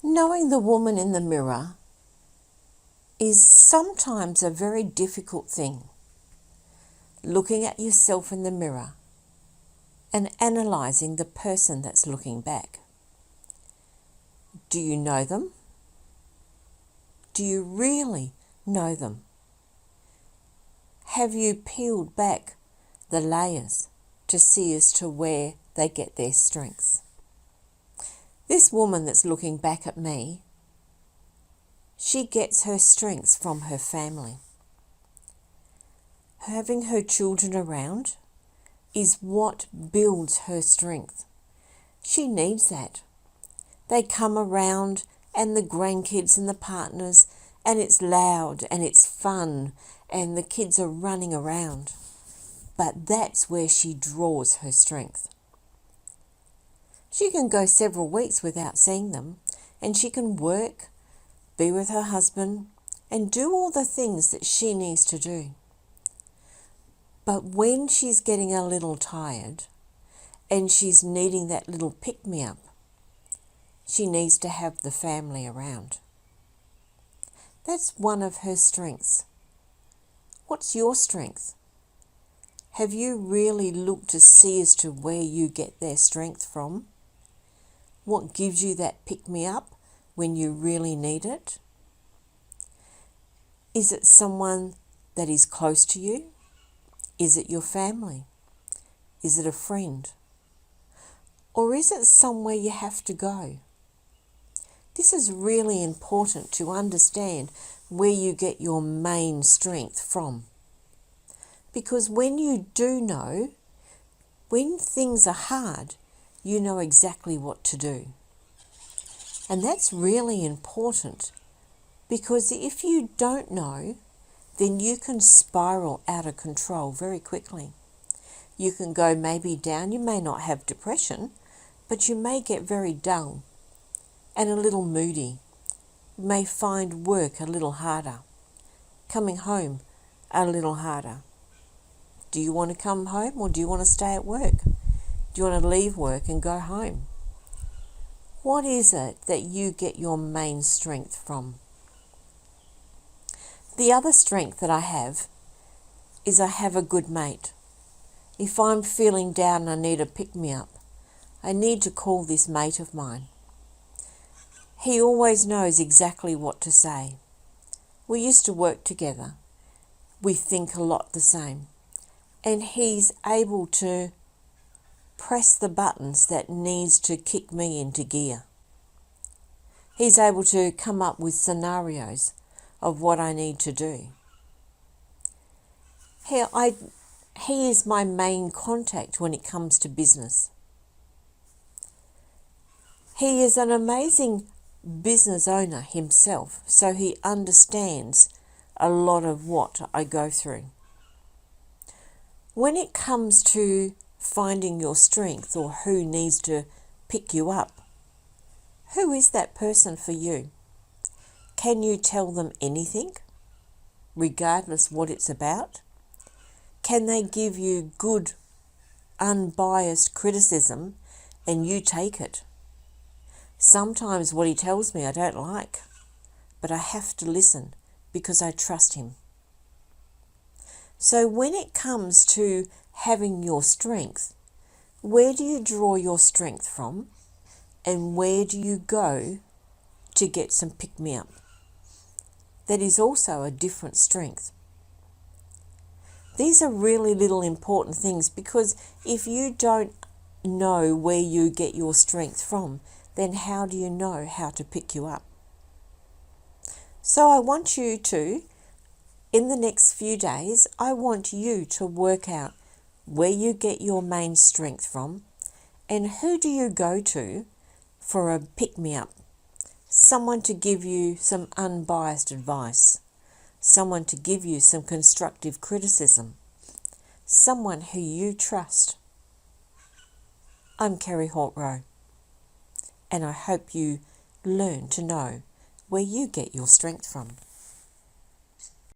Knowing the woman in the mirror is sometimes a very difficult thing. Looking at yourself in the mirror and analysing the person that's looking back. Do you know them? Do you really know them? Have you peeled back the layers to see as to where they get their strengths? This woman that's looking back at me, she gets her strengths from her family. Having her children around is what builds her strength. She needs that. They come around and the grandkids and the partners, and it's loud and it's fun and the kids are running around. But that's where she draws her strength. She can go several weeks without seeing them, and she can work, be with her husband, and do all the things that she needs to do. But when she's getting a little tired and she's needing that little pick-me-up, she needs to have the family around. That's one of her strengths. What's your strength? Have you really looked to see as to where you get their strength from? What gives you that pick-me-up when you really need it? Is it someone that is close to you? Is it your family? Is it a friend? Or is it somewhere you have to go? This is really important to understand where you get your main strength from. Because when you do know, when things are hard, you know exactly what to do. And that's really important, because if you don't know, then you can spiral out of control very quickly. You can go maybe down. You may not have depression, but you may get very dull and a little moody. You may find work a little harder, coming home a little harder. Do you want to come home or do you want to stay at work? Do you want to leave work and go home? What is it that you get your main strength from? The other strength that I have is I have a good mate. If I'm feeling down and I need a pick-me-up, I need to call this mate of mine. He always knows exactly what to say. We used to work together. We think a lot the same. And he's able to press the buttons that needs to kick me into gear. He's able to come up with scenarios of what I need to do. He is my main contact when it comes to business. He is an amazing business owner himself, so he understands a lot of what I go through. When it comes to finding your strength or who needs to pick you up, who is that person for you? Can you tell them anything, regardless what it's about? Can they give you good, unbiased criticism and you take it? Sometimes what he tells me I don't like, but I have to listen because I trust him. So when it comes to having your strength, where do you draw your strength from and where do you go to get some pick-me-up? That is also a different strength. These are really little important things, because if you don't know where you get your strength from, then how do you know how to pick you up? So I want you to, in the next few days, I want you to work out where you get your main strength from and who do you go to for a pick-me-up. Someone to give you some unbiased advice. Someone to give you some constructive criticism. Someone who you trust. I'm Kerry Hort, Rowe, and I hope you learn to know where you get your strength from.